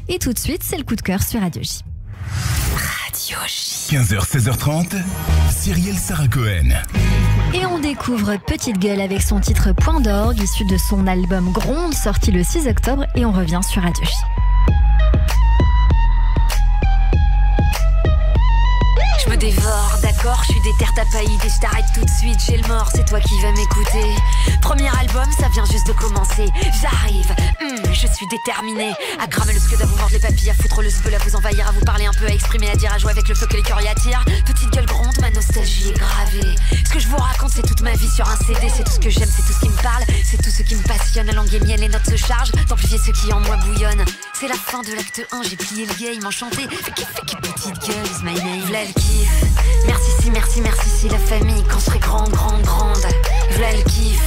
Et tout de suite, c'est le coup de cœur sur Radio J. Radio J. 15h, 16h30, Cyrielle Sarah Cohen. Et on découvre Petite Gueule avec son titre Point d'orgue, issu de son album Gronde, sorti le 6 octobre. Et on revient sur Radio J. Je me dévore, d'accord, je suis déter, t'as pas idée, je t'arrête tout de suite, j'ai le mort, c'est toi qui vas m'écouter. Premier album, ça vient juste de commencer. J'arrive, je suis déterminée à cramer le scud, à vous mordre les papilles, à foutre le spell, à vous envahir, à vous parler un peu, à exprimer, à dire, à jouer avec le feu que les cœurs y attirent. Petite gueule gronde, ma nostalgie est gravée. Ce que je vous raconte, c'est toute ma vie sur un CD, c'est tout ce que j'aime, c'est tout ce qui me parle, c'est tout ce qui me passionne. La langue est mienne, les notes se chargent d'amplifier ce qui en moi bouillonne. C'est la fin de l'acte 1, j'ai plié le game, enchanté. Fait que petite gueule is my name. V'là le kiff. Merci si, merci, merci si la famille, quand je serai grande, grande, grande. V'là le kiff.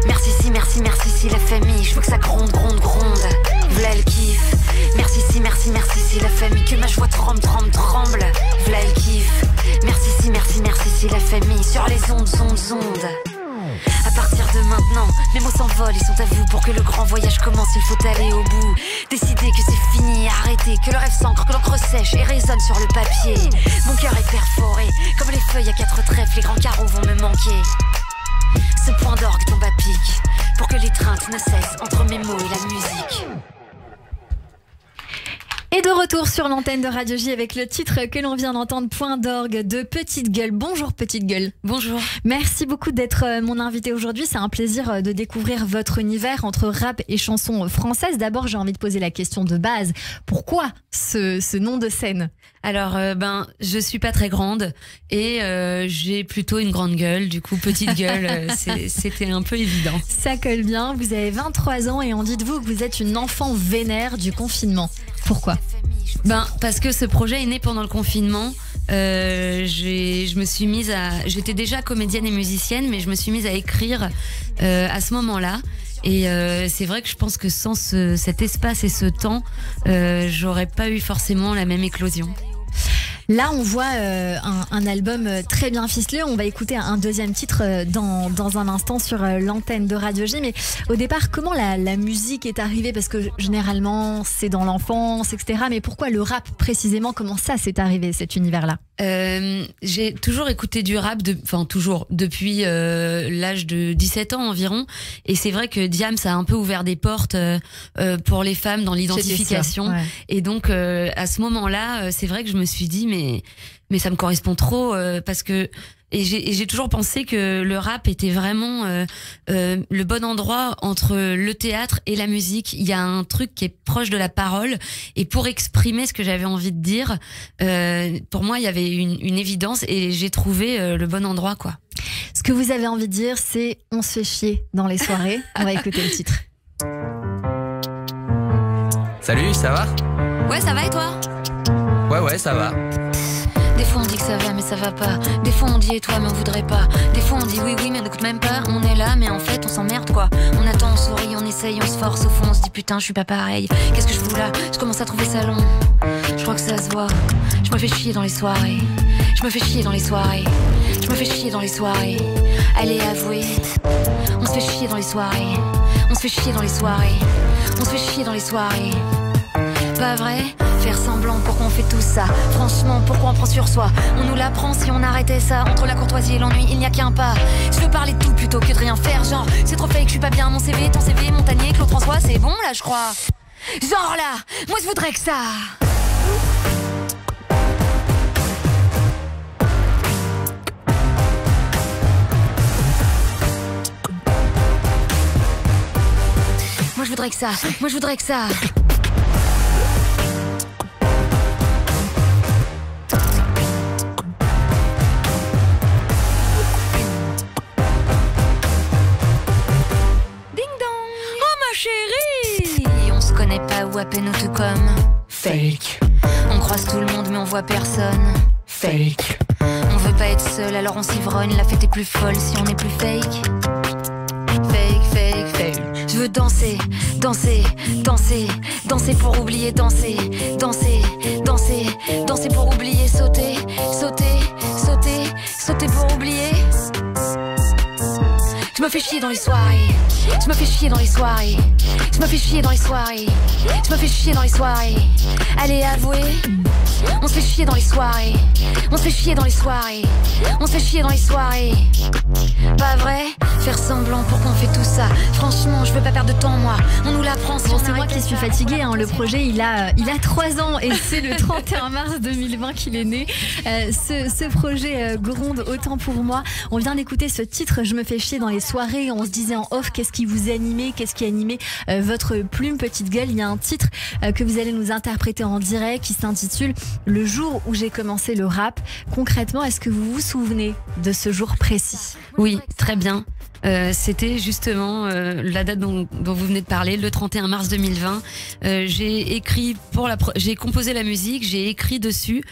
Merci si, merci, merci si la famille, je veux que ça gronde, gronde, gronde. V'là le kiff. Merci si, merci, merci si la famille, que ma joie tremble, tremble, tremble. V'là le kiff. Merci si, merci, merci si la famille, sur les ondes, ondes, ondes. À partir de maintenant, mes mots s'envolent, ils sont à vous. Pour que le grand voyage commence, il faut aller au bout. Décider que c'est fini, arrêter, que le rêve s'ancre, que l'encre sèche et résonne sur le papier. Mon cœur est perforé, comme les feuilles à 4 trèfles, les grands carreaux vont me manquer. Ce point d'orgue tombe à pic, pour que l'étreinte ne cesse entre mes mots et la musique. Et de retour sur l'antenne de Radio J avec le titre que l'on vient d'entendre, Point d'orgue de Petite Gueule. Bonjour Petite Gueule. Bonjour. Merci beaucoup d'être mon invitée aujourd'hui. C'est un plaisir de découvrir votre univers entre rap et chansons françaises. D'abord, j'ai envie de poser la question de base. Pourquoi ce nom de scène ? Alors, je suis pas très grande et j'ai plutôt une grande gueule. Du coup, Petite Gueule, c'était un peu évident. Ça colle bien. Vous avez 23 ans et on dit de vous que vous êtes une enfant vénère du confinement. Pourquoi ? Parce que ce projet est né pendant le confinement. Je me suis mise j'étais déjà comédienne et musicienne, mais je me suis mise à écrire à ce moment-là. Et c'est vrai que je pense que sans cet espace et ce temps, j'aurais pas eu forcément la même éclosion. Là, on voit un album très bien ficelé. On va écouter un deuxième titre dans un instant sur l'antenne de Radio J. Mais au départ, comment la musique est arrivée ? Parce que généralement, c'est dans l'enfance, etc. Mais pourquoi le rap précisément ? Comment ça s'est arrivé, cet univers-là ? J'ai toujours écouté du rap, depuis l'âge de 17 ans environ. Et c'est vrai que Diams a un peu ouvert des portes pour les femmes dans l'identification. Ouais. Et donc, à ce moment-là, c'est vrai que je me suis dit, mais ça me correspond trop parce que et j'ai toujours pensé que le rap était vraiment le bon endroit entre le théâtre et la musique. Il y a un truc qui est proche de la parole et pour exprimer ce que j'avais envie de dire, pour moi il y avait une évidence et j'ai trouvé le bon endroit, quoi. Ce que vous avez envie de dire, c'est on se fait chier dans les soirées. On va écouter le titre. Salut, ça va ? Ouais, ça va et toi ? Ouais, ça va. Des fois on dit que ça va mais ça va pas. Des fois on dit et toi mais on voudrait pas. Des fois on dit oui mais on n'écoute même pas. On est là mais en fait on s'emmerde quoi. On attend, on sourit, on essaye, on se force. Au fond on se dit putain je suis pas pareil. Qu'est-ce que je fous là ? Je commence à trouver ça long. Je crois que ça se voit. Je me fais chier dans les soirées. Je me fais chier dans les soirées. Je me fais chier dans les soirées. Allez avouez. On se fait chier dans les soirées. On se fait chier dans les soirées. On se fait chier dans les soirées. Pas vrai ? Faire semblant, pourquoi on fait tout ça ? Franchement, pourquoi on prend sur soi ? On nous l'apprend si on arrêtait ça. Entre la courtoisie et l'ennui, il n'y a qu'un pas. Je veux parler de tout plutôt que de rien faire. Genre, c'est trop fake, je suis pas bien. Mon CV, ton CV, Montagnier, Claude François, c'est bon là, je crois. Genre là, moi je voudrais que ça. Moi je voudrais que ça. Moi je voudrais que ça. Ou à peine ou tout comme fake. On croise tout le monde mais on voit personne. Fake. On veut pas être seul alors on s'ivrogne. La fête est plus folle si on est plus fake. Fake, fake, fake. Je veux danser, danser, danser, danser pour oublier, danser, danser, danser, danser pour oublier, sauter, sauter, sauter, sauter pour oublier. Je me fais chier dans les soirées. Je me fais chier dans les soirées. Je me fais chier dans les soirées. Je me fais chier dans les soirées. Allez, avouez. On se fait chier dans les soirées. On se fait chier dans les soirées. On se fait chier dans les soirées. Pas vrai? Faire semblant pour qu'on fait tout ça. Franchement, je veux pas perdre de temps, moi. On nous l'apprend si Bon, on c'est moi arrête qui ça. suis fatiguée. Le projet, il a 3 ans et c'est le 31 mars 2020 qu'il est né. Ce projet gronde autant pour moi. On vient d'écouter ce titre, Je me fais chier dans les soirées. On se disait en off, qu'est-ce qui vous animait, qu'est-ce qui animait votre plume, petite gueule. Il y a un titre que vous allez nous interpréter en direct qui s'intitule Le jour où j'ai commencé le rap. Concrètement, est-ce que vous vous souvenez de ce jour précis? Oui, très bien. C'était justement la date dont vous venez de parler, le 31 mars 2020. J'ai composé la musique, j'ai écrit dessus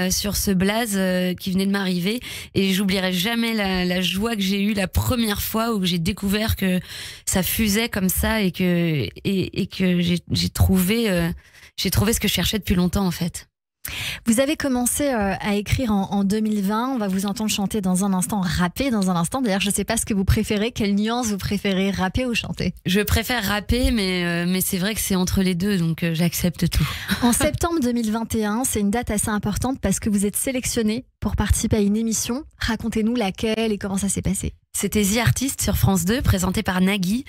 sur ce blaze qui venait de m'arriver, et j'oublierai jamais la joie que j'ai eue la première fois où j'ai découvert que ça fusait comme ça et que j'ai trouvé ce que je cherchais depuis longtemps en fait. Vous avez commencé à écrire en 2020. On va vous entendre chanter dans un instant, rapper dans un instant. D'ailleurs, je ne sais pas ce que vous préférez. Quelle nuance vous préférez, rapper ou chanter? Je préfère rapper, mais c'est vrai que c'est entre les deux, donc j'accepte tout. En septembre 2021, c'est une date assez importante parce que vous êtes sélectionné pour participer à une émission. Racontez-nous laquelle et comment ça s'est passé. C'était The Artist sur France 2, présenté par Nagui,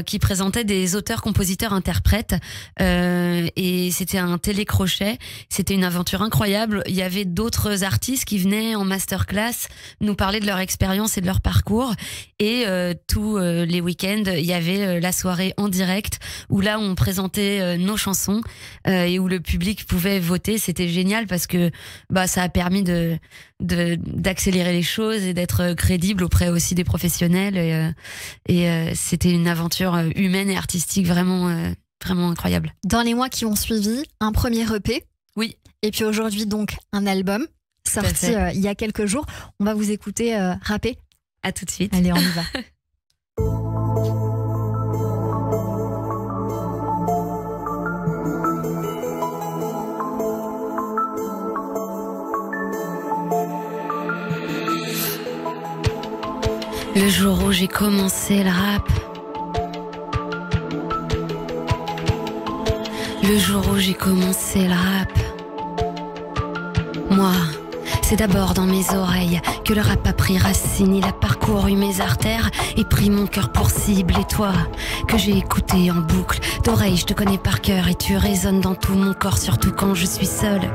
qui présentait des auteurs, compositeurs, interprètes. Et c'était un télécrochet. C'était une aventure incroyable. Il y avait d'autres artistes qui venaient en masterclass nous parler de leur expérience et de leur parcours. Et tous les week-ends, il y avait la soirée en direct où là, on présentait nos chansons et où le public pouvait voter. C'était génial parce que ça a permis d'accélérer les choses et d'être crédible auprès aussi des professionnels, et c'était une aventure humaine et artistique vraiment incroyable. Dans les mois qui ont suivi, un premier EP. Oui. Et puis aujourd'hui donc un album sorti il y a quelques jours. On va vous écouter rapper. À tout de suite. Allez, on y va. Le jour où j'ai commencé le rap, le jour où j'ai commencé le rap, moi, c'est d'abord dans mes oreilles que le rap a pris racine. Il a parcouru mes artères et pris mon cœur pour cible. Et toi, que j'ai écouté en boucle, d'oreille je te connais par cœur et tu résonnes dans tout mon corps, surtout quand je suis seule.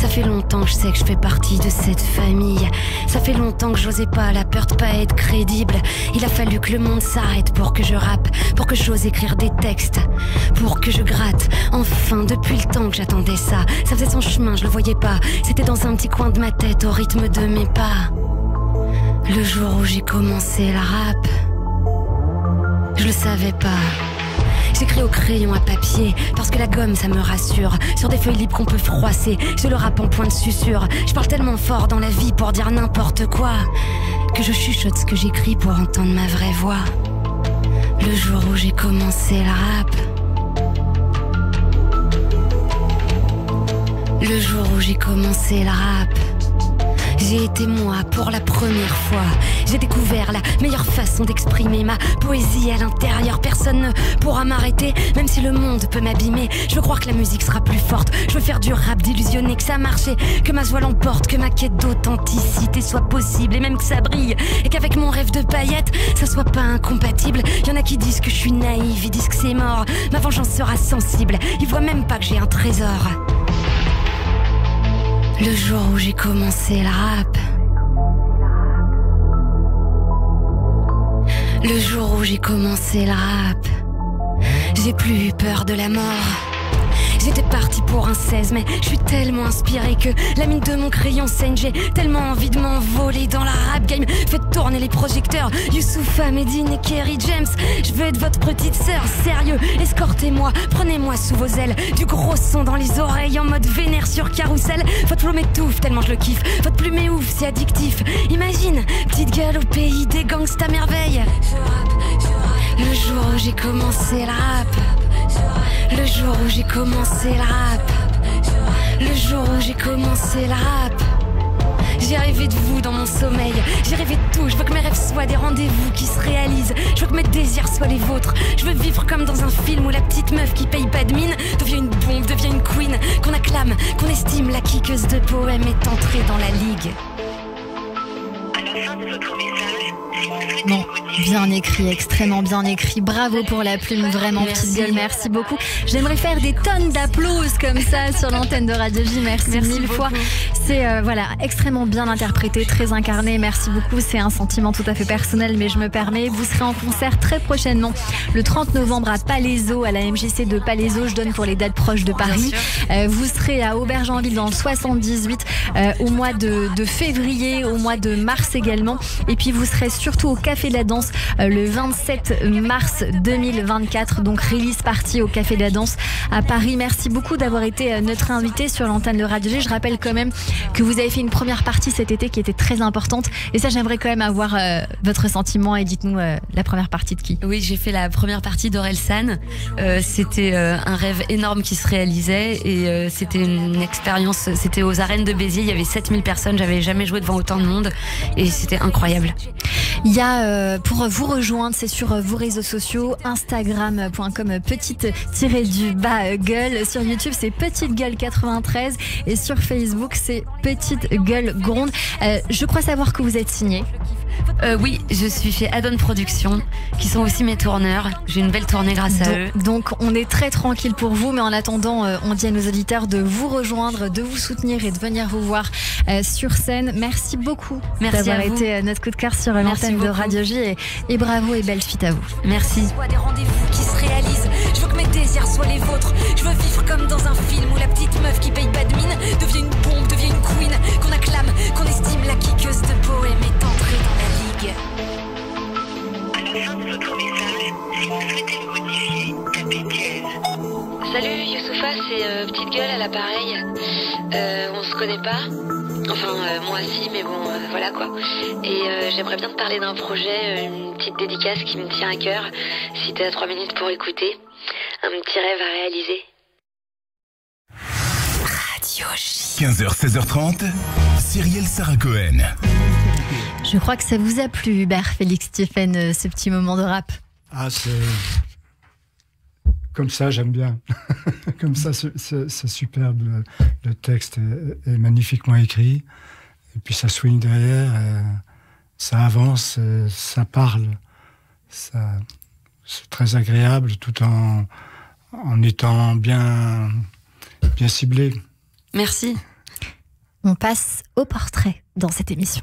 Ça fait longtemps que je sais que je fais partie de cette famille. Ça fait longtemps que j'osais pas, la peur de pas être crédible. Il a fallu que le monde s'arrête pour que je rappe, pour que j'ose écrire des textes, pour que je gratte. Enfin, depuis le temps que j'attendais ça, ça faisait son chemin, je le voyais pas. C'était dans un petit coin de ma tête, au rythme de mes pas. Le jour où j'ai commencé le rap, je le savais pas. J'écris au crayon à papier, parce que la gomme ça me rassure. Sur des feuilles libres qu'on peut froisser, je le rappe en point de susurre. Je parle tellement fort dans la vie pour dire n'importe quoi, que je chuchote ce que j'écris pour entendre ma vraie voix. Le jour où j'ai commencé le rap, le jour où j'ai commencé le rap, j'ai été moi pour la première fois. J'ai découvert la meilleure façon d'exprimer ma poésie à l'intérieur. Personne ne pourra m'arrêter, même si le monde peut m'abîmer. Je veux croire que la musique sera plus forte. Je veux faire du rap, d'illusionner que ça marche et que ma joie l'emporte, que ma quête d'authenticité soit possible et même que ça brille. Et qu'avec mon rêve de paillettes, ça soit pas incompatible. Y'en a qui disent que je suis naïve, ils disent que c'est mort. Ma vengeance sera sensible, ils voient même pas que j'ai un trésor. Le jour où j'ai commencé le rap, le jour où j'ai commencé le rap, j'ai plus eu peur de la mort. J'étais partie pour un 16, mais je suis tellement inspirée que la mine de mon crayon saigne. J'ai tellement envie de m'envoler dans la rap game. Faites tourner les projecteurs, Youssoupha, Medine et Kerry James. Je veux être votre petite sœur, sérieux, escortez-moi, prenez-moi sous vos ailes. Du gros son dans les oreilles en mode vénère sur carrousel. Votre flow m'étouffe tellement je le kiffe, votre plume est ouf, c'est addictif. Imagine, petite gueule au pays des gangsta merveilles. Le jour où j'ai commencé le rap, le jour où j'ai commencé le rap, le jour où j'ai commencé le rap, J'ai rêvé de vous dans mon sommeil. J'ai rêvé de tout. Je veux que mes rêves soient des rendez-vous qui se réalisent. Je veux que mes désirs soient les vôtres. Je veux vivre comme dans un film où la petite meuf qui paye pas de mine devient une bombe, devient une queen, qu'on acclame, qu'on estime. La kickeuse de poèmes est entrée dans la ligue. Bon, bien écrit, extrêmement bien écrit. Bravo pour la plume, vraiment, petite gueule, merci beaucoup. J'aimerais faire des tonnes d'applaudissements comme ça sur l'antenne de Radio J. Merci mille fois. C'est voilà, extrêmement bien interprété, très incarné. Merci beaucoup. C'est un sentiment tout à fait personnel, mais je me permets. Vous serez en concert très prochainement, le 30 novembre à Palaiseau, à la MJC de Palaiseau. Je donne pour les dates proches de Paris. Vous serez à Aubergenville dans le 78 au mois de février, au mois de mars également. Et puis vous serez surtout au Café de la Danse le 27 mars 2024. Donc release party au Café de la Danse à Paris. Merci beaucoup d'avoir été notre invité sur l'antenne de Radio G. Je rappelle quand même que vous avez fait une première partie cet été qui était très importante. Et ça, j'aimerais quand même avoir votre sentiment. Et dites-nous la première partie de qui? Oui, j'ai fait la première partie d'Orelsan. C'était un rêve énorme qui se réalisait et c'était une expérience. C'était aux arènes de Béziers. Il y avait 7000 personnes. J'avais jamais joué devant autant de monde et c'était incroyable. Il y a pour vous rejoindre, c'est sur vos réseaux sociaux, instagram.com petite-gueule, sur YouTube c'est petite gueule 93 et sur Facebook c'est petite gueule gronde. Je crois savoir que vous êtes signé. Oui, je suis chez Adon Productions, qui sont aussi mes tourneurs. J'ai une belle tournée grâce à eux. Donc on est très tranquille pour vous, mais en attendant, on dit à nos auditeurs de vous rejoindre, de vous soutenir et de venir vous voir sur scène. Merci beaucoup d'avoir été notre coup de cœur sur l'antenne de Radio J et bravo et belle suite à vous. Merci. Des rendez-vous qui se réalisent. Je veux que mes désirs soient les vôtres. Je veux vivre comme dans un film où la petite meuf qui paye pas de mine devient une bombe, devient une queen, qu'on acclame, qu'on estime. La kickeuse de poèmes est entrée dans la ligue. À la fin de votre message, si vous souhaitez le modifier, tapez dièse. Salut Youssoufa, c'est Petite Gueule à l'appareil. On se connaît pas. Enfin, moi si, mais bon, voilà quoi. Et j'aimerais bien te parler d'un projet, une petite dédicace qui me tient à cœur. Si t'as 3 minutes pour écouter, un petit rêve à réaliser. Radio J. 15h, 16h30, Cyrielle Sarah Cohen. Je crois que ça vous a plu, Hubert Félix Stéphane, ce petit moment de rap. Ah, c'est... Comme ça, j'aime bien. Comme ça, c'est superbe. Le texte est magnifiquement écrit. Et puis ça swing derrière, ça avance, ça parle. C'est très agréable tout en étant bien ciblé. Merci. On passe au portrait dans cette émission.